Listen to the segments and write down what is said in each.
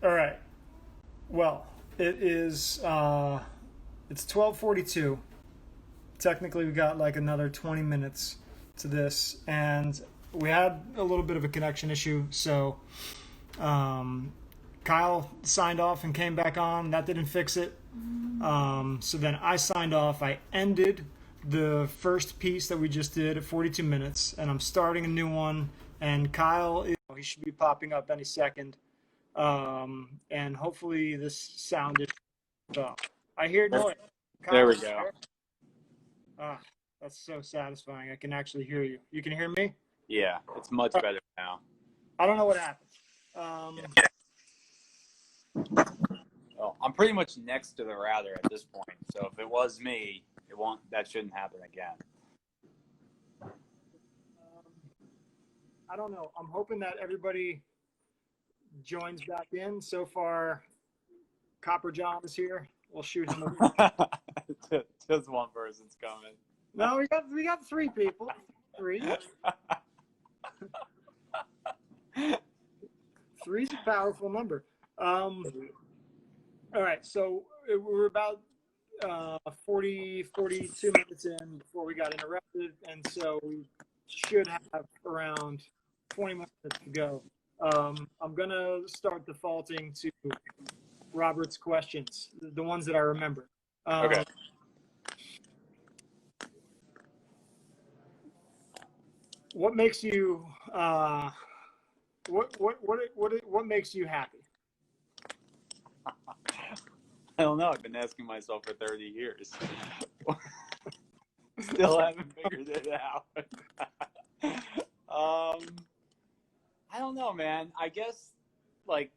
All right. Well, it's 12:42. Technically, we got like another 20 minutes to this, and we had a little bit of a connection issue. So, um, Kyle signed off and came back on. That didn't fix it. So then I signed off. I ended the first piece that we just did at 42 minutes, and I'm starting a new one. And Kyle, he should be popping up any second. And hopefully this sound is up. I hear noise. There Kyle, we go. ah, that's so satisfying. I can actually hear you. You can hear me? Yeah, it's much better now. I don't know what happened. Well, I'm pretty much next to the router at this point, so if it was me, that shouldn't happen again. I don't know. I'm hoping that everybody joins back in. So far, Copper John is here. We'll shoot him. Just one person's coming. No, we got three people. Three. Three's a powerful number. All right, so we're about 42 minutes in before we got interrupted, and so we should have around 20 minutes to go. I'm going to start defaulting to Robert's questions, the ones that I remember. Okay. What makes you what makes you happy? I don't know. I've been asking myself for 30 years. Still haven't figured it out. I don't know, man. I guess, like,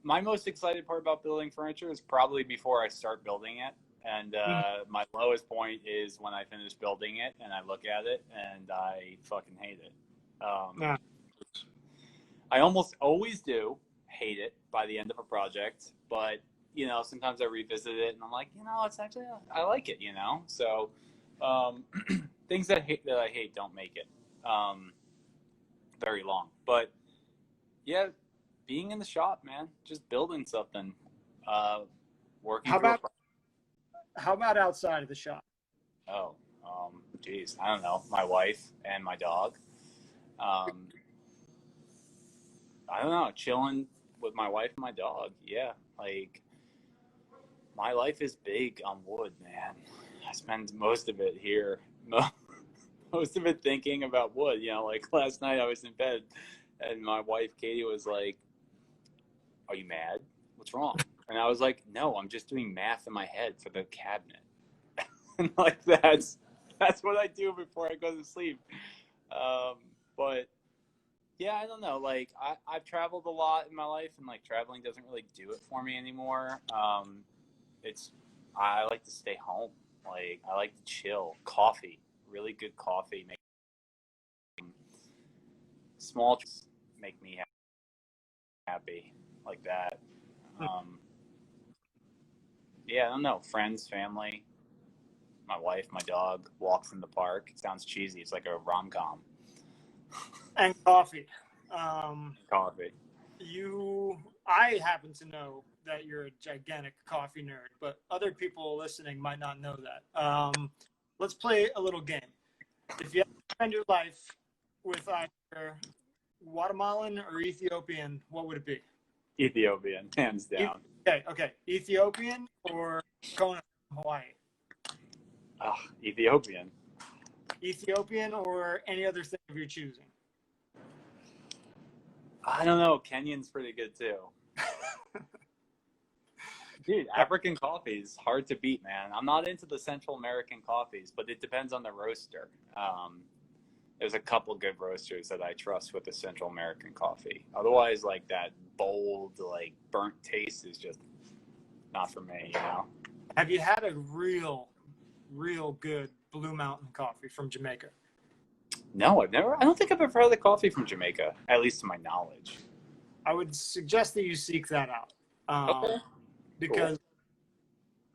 my most excited part about building furniture is probably before I start building it. And my lowest point is when I finish building it and I look at it and I fucking hate it. Yeah. I almost always do hate it by the end of a project, but sometimes I revisit it and I'm like, it's actually, I like it, So things that I hate don't make it very long. But yeah, being in the shop, man, just building something, working. How about outside of the shop? Oh, geez, I don't know. My wife and my dog. I don't know, chilling with my wife and my dog. Yeah, like, my life is big on wood, man. I spend most of it here, most of it thinking about wood. Like last night I was in bed and my wife Katie was like, "Are you mad? What's wrong?" And I was like, "No, I'm just doing math in my head for the cabinet." And like that's what I do before I go to sleep. But yeah, I don't know. Like I've traveled a lot in my life, and like traveling doesn't really do it for me anymore. I like to stay home. Like I like to chill. Coffee, really good coffee, making small make me happy like that. Yeah, I don't know. Friends, family, my wife, my dog, walks in the park. It sounds cheesy. It's like a rom-com. And coffee. Coffee. I happen to know that you're a gigantic coffee nerd, but other people listening might not know that. Let's play a little game. If you have to spend your life with either Guatemalan or Ethiopian, what would it be? Ethiopian, hands down. Okay. Ethiopian or Kona from Hawaii? Ethiopian. Ethiopian or any other thing of your choosing? I don't know. Kenyan's pretty good too. Dude, African coffee is hard to beat, man. I'm not into the Central American coffees, but it depends on the roaster. There's a couple good roasters that I trust with the Central American coffee. Otherwise, like that bold, like burnt taste is just not for me, Have you had a real good Blue Mountain coffee from Jamaica? No, I don't think I've ever had the coffee from Jamaica, at least to my knowledge. I would suggest that you seek that out. Okay. Because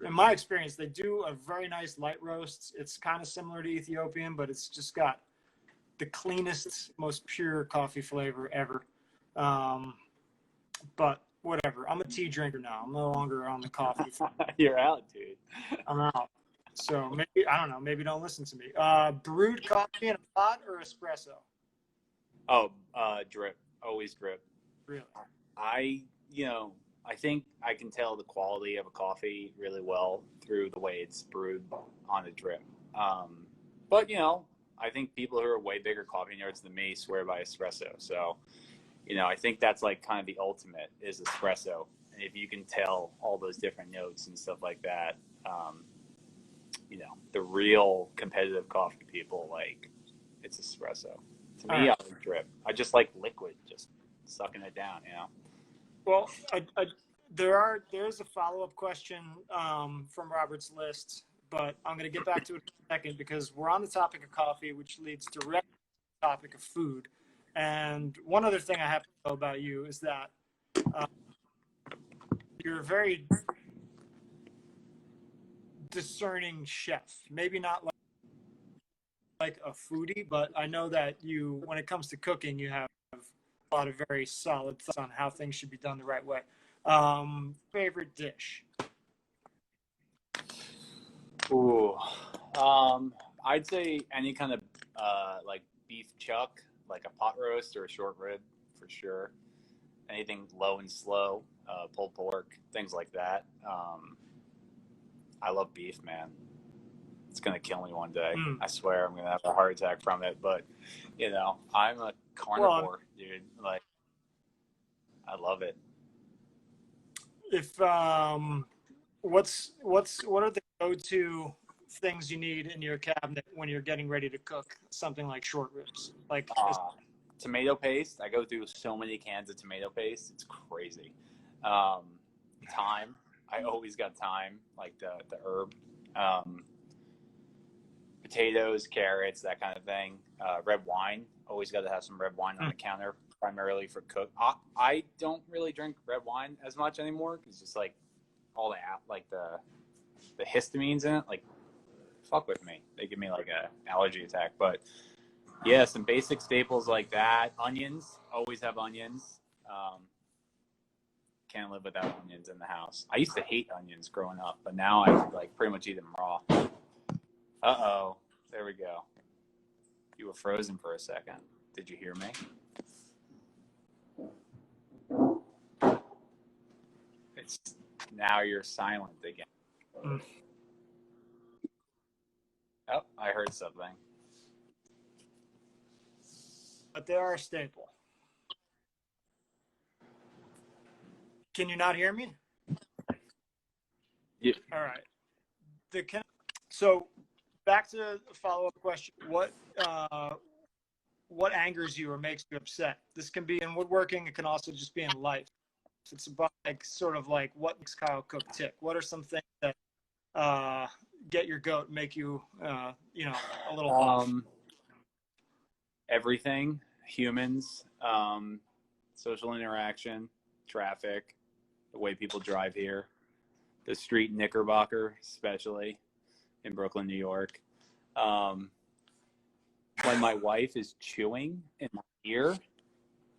in my experience, they do a very nice light roast. It's kind of similar to Ethiopian, but it's just got the cleanest, most pure coffee flavor ever. But whatever. I'm a tea drinker now. I'm no longer on the coffee. You're out, dude. I'm out. So maybe, I don't know. Maybe don't listen to me. Brewed coffee in a pot or espresso? Oh, drip. Always drip. Really? I, I think I can tell the quality of a coffee really well through the way it's brewed on a drip. But, I think people who are way bigger coffee nerds than me swear by espresso. So, I think that's like kind of the ultimate is espresso. And if you can tell all those different notes and stuff like that, the real competitive coffee people, like, it's espresso. To me, right. I like drip. I just like liquid, just sucking it down, Well, there's a follow-up question from Robert's list, but I'm going to get back to it in a second because we're on the topic of coffee, which leads directly to the topic of food. And one other thing I have to know about you is that you're a very discerning chef. Maybe not like a foodie, but I know that you, when it comes to cooking, you have a lot of very solid thoughts on how things should be done the right way. Favorite dish? Ooh, I'd say any kind of like beef chuck, like a pot roast or a short rib for sure. Anything low and slow, pulled pork, things like that. I love beef, man. It's gonna kill me one day. I swear I'm gonna have a heart attack from it. But I'm a carnivore, dude. Like, I love it. If what are the go-to things you need in your cabinet when you're getting ready to cook something like short ribs? Like tomato paste. I go through so many cans of tomato paste. It's crazy. Thyme. I always got thyme, like the herb. Potatoes, carrots, that kind of thing. Red wine. Always got to have some red wine on the counter, primarily for cook. I don't really drink red wine as much anymore because just like all the histamines in it, like, fuck with me. They give me like a allergy attack. But yeah, some basic staples like that. Onions. Always have onions. Can't live without onions in the house. I used to hate onions growing up, but now I like pretty much eat them raw. Uh-oh. There we go. You were frozen for a second. Did you hear me? Now you're silent again. Oh, I heard something. But they are a staple. Can you not hear me? Yeah. All right. So back to the follow-up question. What angers you or makes you upset? This can be in woodworking. It can also just be in life. It's about like sort of like what makes Kyle Cook tick. What are some things that get your goat, make you a little off? Everything, humans, social interaction, traffic, the way people drive here, the street Knickerbocker, especially in Brooklyn, New York. When my wife is chewing in my ear,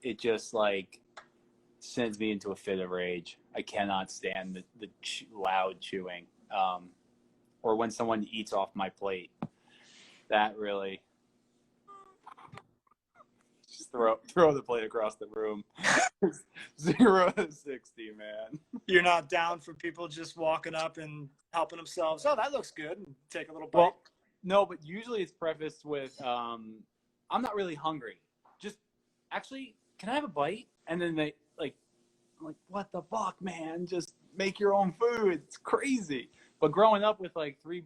it just like sends me into a fit of rage. I cannot stand the loud chewing. Or when someone eats off my plate, that really just throw the plate across the room. 0 to 60, man. You're not down for people just walking up and helping themselves. Oh, that looks good. And take a little bite. Well, no, but usually it's prefaced with, I'm not really hungry. Just, actually, can I have a bite? And then I'm like, what the fuck, man? Just make your own food. It's crazy. But growing up with like three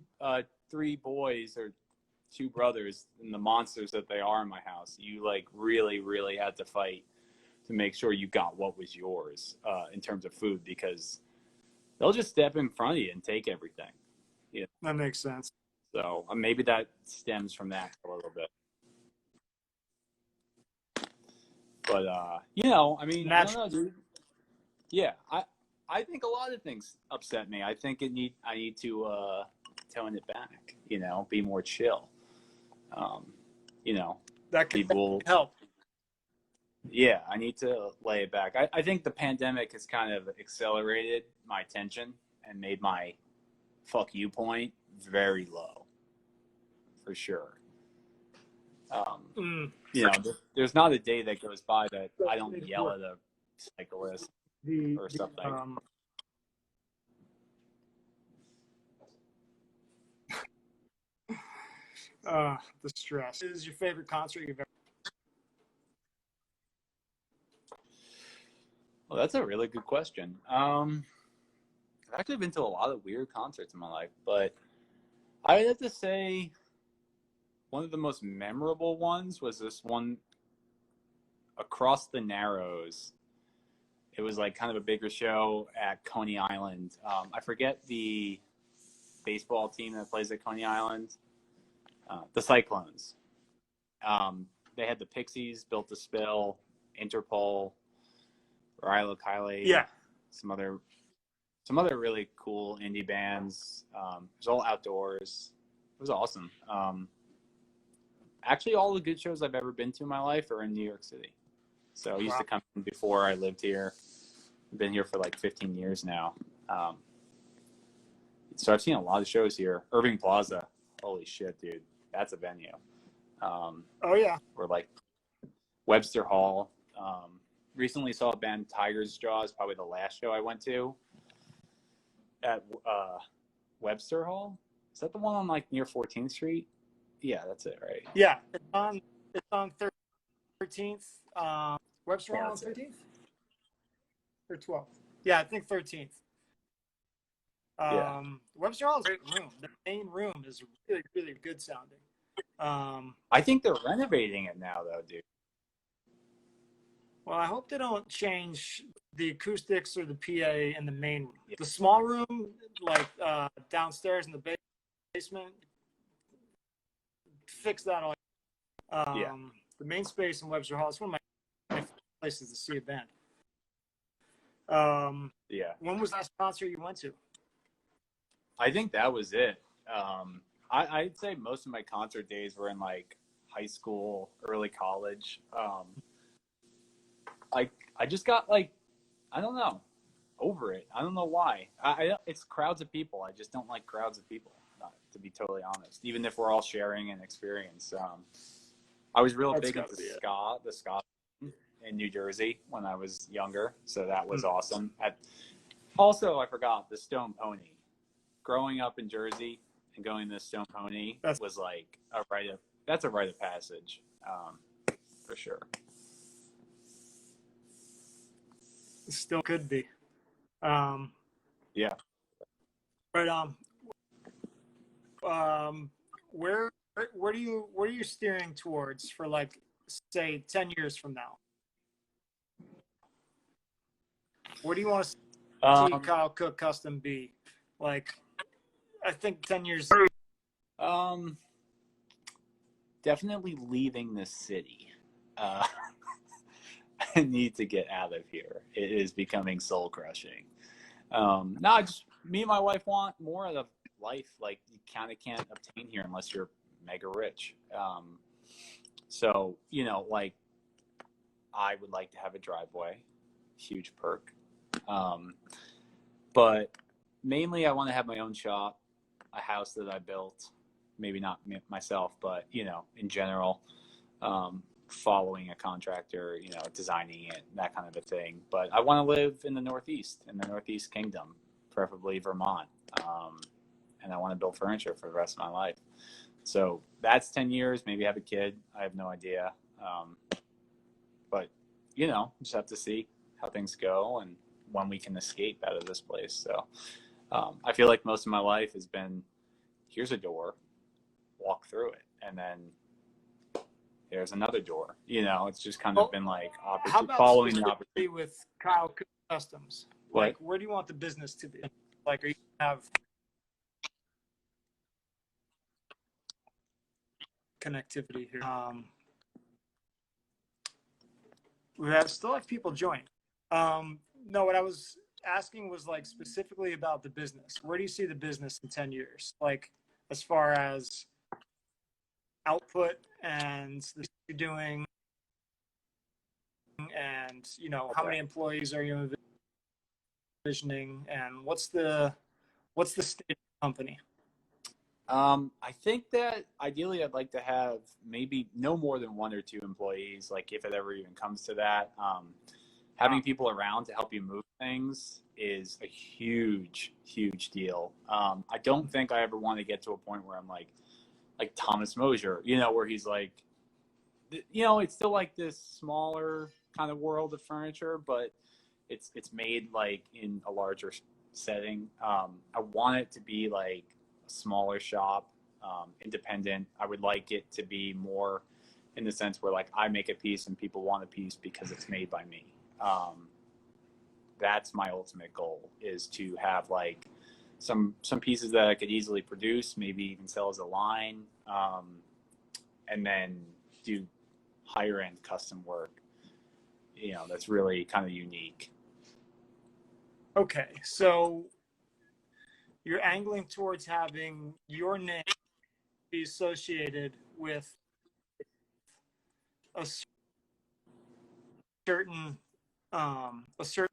boys or 2 brothers and the monsters that they are in my house, you like really, really had to fight to make sure you got what was yours in terms of food, because they'll just step in front of you and take everything. Yeah, that makes sense. So maybe that stems from that a little bit. But I mean, I don't know, dude. Yeah, I think a lot of things upset me. I think I need to tone it back. Be more chill. That can help. Yeah, I need to lay it back. I think the pandemic has kind of accelerated my attention and made my fuck you point very low, for sure. Mm. You know, there's not a day that goes by that I don't It's yell at a cyclist the or the something. the stress. What is your favorite concert you've ever? Well, that's a really good question. I've actually been to a lot of weird concerts in my life, but I would have to say one of the most memorable ones was this one across the Narrows. It was like kind of a bigger show at Coney Island. I forget the baseball team that plays at Coney Island. The Cyclones. They had the Pixies, Built to Spill, Interpol, Rilo Kiley, Yeah. some other really cool indie bands. It was all outdoors. It was awesome. Actually, all the good shows I've ever been to in my life are in New York City. So I used to come before I lived here. I've been here for like 15 years now. So I've seen a lot of shows here. Irving Plaza. Holy shit, dude. That's a venue. Oh, yeah. Or like Webster Hall. Recently saw a band, Tiger's Jaws, probably the last show I went to at Webster Hall. Is that the one on like near 14th Street? Yeah, that's it, right? Yeah. It's on 13th. Webster Yeah, Hall on that's it. 13th? Or 12th? Yeah, I think 13th. Yeah. Webster Hall is a great room. The main room is really, really good sounding. I think they're renovating it now, though, dude. Well, I hope they don't change the acoustics or the PA in the main room. Yeah. The small room, like downstairs in the basement, fix that all. Yeah. The main space in Webster Hall is one of my favorite places to see a band. Yeah. When was the last concert you went to? I think that was it. I'd say most of my concert days were in like high school, early college. I just got like, I don't know, over it. I don't know why. It's crowds of people. I just don't like crowds of people, to be totally honest. Even if we're all sharing an experience. I was real big into the ska in New Jersey when I was younger, so that was awesome. Also, I forgot the Stone Pony. Growing up in Jersey and going to the Stone Pony was like that's a rite of passage, for sure. Still could be. Yeah. But where are you steering towards for, like, say 10 years from now? Where do you want to see Kyle Cook Custom be? Like, I think 10 years. Definitely leaving the city. I need to get out of here. It is becoming soul crushing. No, just me and my wife want more of life. Like, you kind of can't obtain here unless you're mega rich. So, you know, like, I would like to have a driveway, huge perk. But mainly I want to have my own shop, a house that I built, maybe not myself, but, you know, in general, following a contractor, you know, designing it, that kind of a thing. But I want to live in the Northeast Kingdom, preferably Vermont. And I want to build furniture for the rest of my life. So that's 10 years, maybe have a kid. I have no idea. But, you know, just have to see how things go and when we can escape out of this place. So I feel like most of my life has been, here's a door, walk through it, and then there's another door. You know, it's just kind of been like following the opportunity. With Kyle Cook Customs, like, where do you want the business to be? Like, are you gonna have connectivity here? We still have people join. No, what I was asking was, like, specifically about the business. Where do you see the business in 10 years? Like, as far as output and the you're doing, and how many employees are you envisioning, and what's the state of the company? I think that ideally I'd like to have maybe no more than 1 or 2 employees, like if it ever even comes to that. Having people around to help you move things is a huge, huge deal. I don't think I ever want to get to a point where I'm like Thomas Mosier, where he's like, it's still like this smaller kind of world of furniture, but it's made like in a larger setting. I want it to be like a smaller shop, independent. I would like it to be more in the sense where like I make a piece and people want a piece because it's made by me. That's my ultimate goal, is to have like some pieces that I could easily produce, maybe even sell as a line, and then do higher end custom work, that's really kind of unique. Okay, so you're angling towards having your name be associated with a certain a certain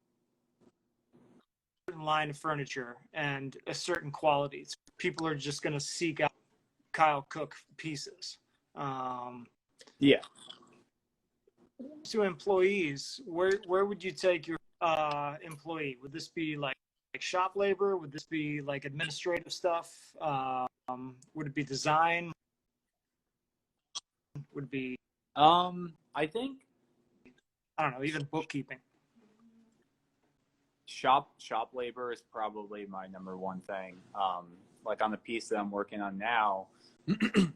line of furniture and a certain quality. So people are just going to seek out Kyle Cook pieces. Yeah. To employees, where would you take your employee? Would this be like shop labor? Would this be like administrative stuff? Would it be design? Would it be I think I don't know, even bookkeeping? shop labor is probably my number one thing. Like on the piece that I'm working on now,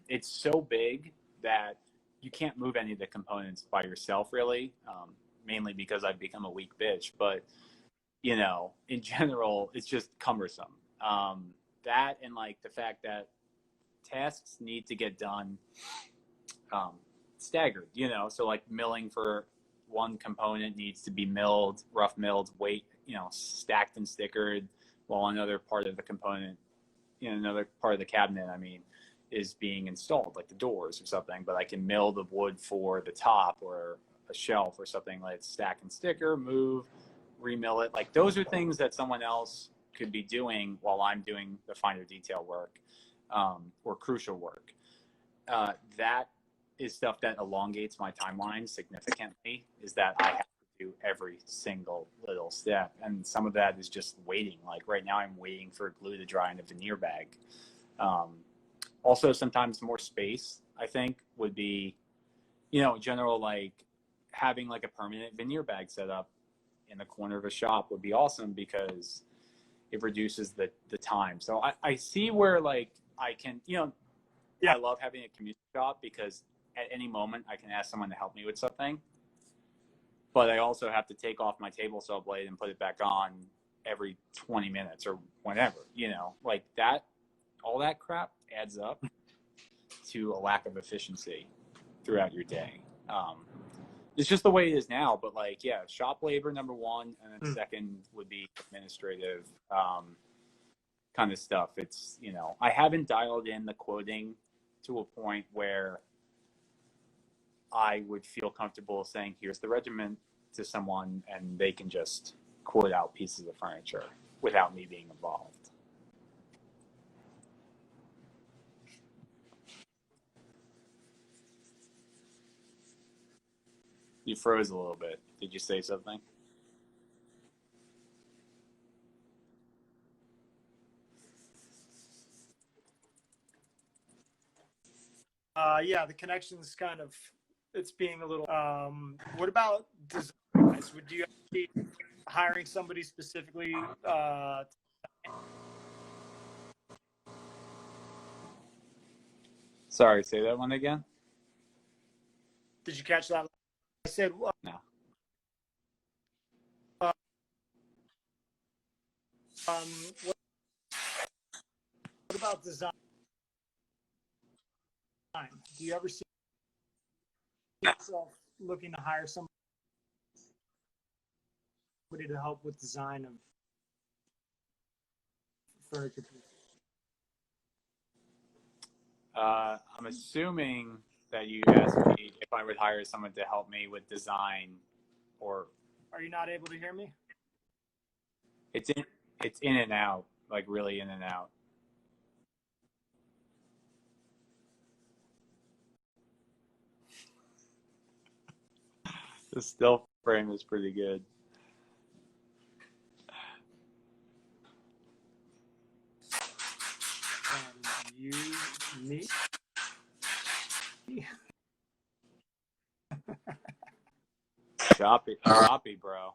it's so big that you can't move any of the components by yourself, really, mainly because I've become a weak bitch. But, in general, it's just cumbersome. That and like the fact that tasks need to get done staggered, so like milling for one component needs to be milled, rough milled, weight, stacked and stickered, while another part of the component, another part of the cabinet, is being installed, like the doors or something. But I can mill the wood for the top or a shelf or something, like stack and sticker, move, remill it. Like those are things that someone else could be doing while I'm doing the finer detail work, or crucial work. That is stuff that elongates my timeline significantly, is that I have to do every single little step. And some of that is just waiting. Like right now I'm waiting for glue to dry in a veneer bag. Also, sometimes more space, I think, would be, in general, like having like a permanent veneer bag set up in the corner of a shop would be awesome, because it reduces the time. So I see where like I can, I love having a community shop, because at any moment I can ask someone to help me with something. But I also have to take off my table saw blade and put it back on every 20 minutes or whenever, like that. All that crap adds up to a lack of efficiency throughout your day. It's just the way it is now. But like, yeah, shop labor, number one, and then second would be administrative kind of stuff. It's, I haven't dialed in the quoting to a point where I would feel comfortable saying, here's the regiment to someone, and they can just quote out pieces of furniture without me being involved. You froze a little bit. Did you say something? Yeah, the connection's kind of, it's being a little. What about design? Would you be hiring somebody specifically? Sorry, say that one again. Did you catch that? I said No. What about design? Do you ever see yourself looking to hire somebody to help with design of furniture? I'm assuming that you asked me if I would hire someone to help me with design or Are you not able to hear me? it's in and out, like really in and out. The still frame is pretty good. You, me? Choppy, bro.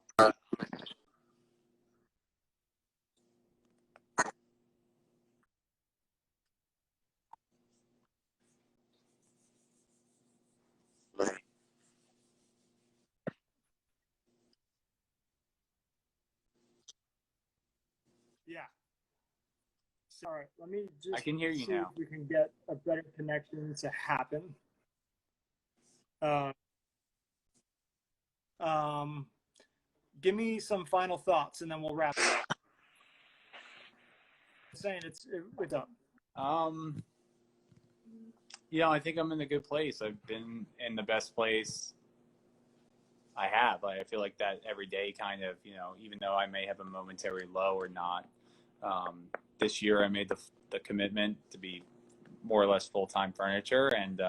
Yeah. So, all right, let me just I can hear you see now. if we can get a better connection to happen. Uh, um, give me some final thoughts, and then we'll wrap it up. I'm saying it's up. I think I'm in a good place. I've been in the best place I have. I feel like that every day, kind of, even though I may have a momentary low or not. This year, I made the commitment to be more or less full-time furniture, and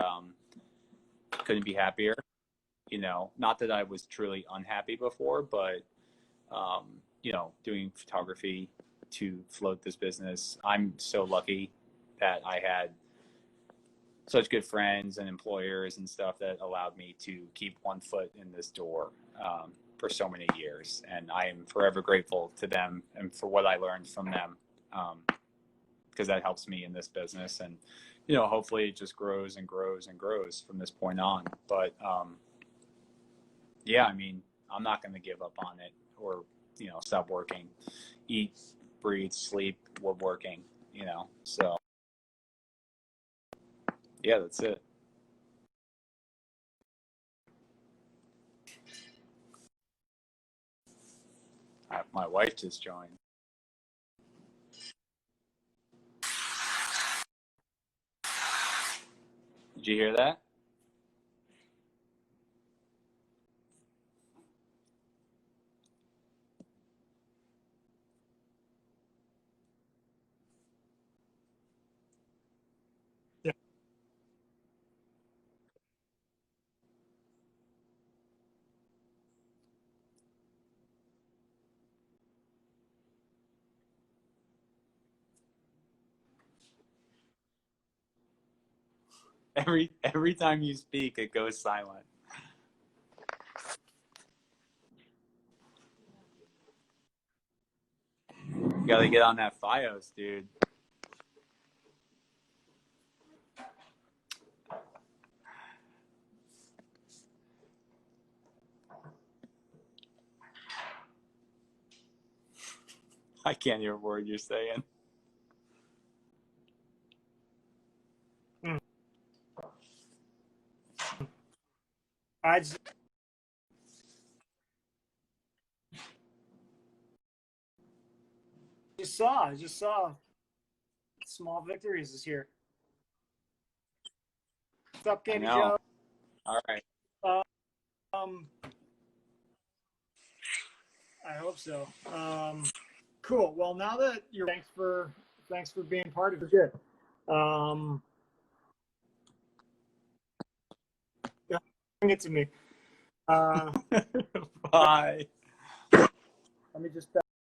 couldn't be happier. Not that I was truly unhappy before, but doing photography to float this business, I'm so lucky that I had such good friends and employers and stuff that allowed me to keep one foot in this door for so many years. And I am forever grateful to them and for what I learned from them, because that helps me in this business. And, hopefully it just grows and grows and grows from this point on. But yeah, I mean, I'm not going to give up on it or, stop working. Eat, breathe, sleep, we're working, so yeah, that's it. My wife just joined. Did you hear that? Yeah. Every time you speak, it goes silent. You gotta get on that FiOS, dude. I can't hear a word you're saying. Mm. I just saw small victories this year. What's up, I Candy know. Joe? All right. Um, I hope so. Cool. Well, now that you're, thanks for being part of it. Good. Bring it to me. Bye. Let me just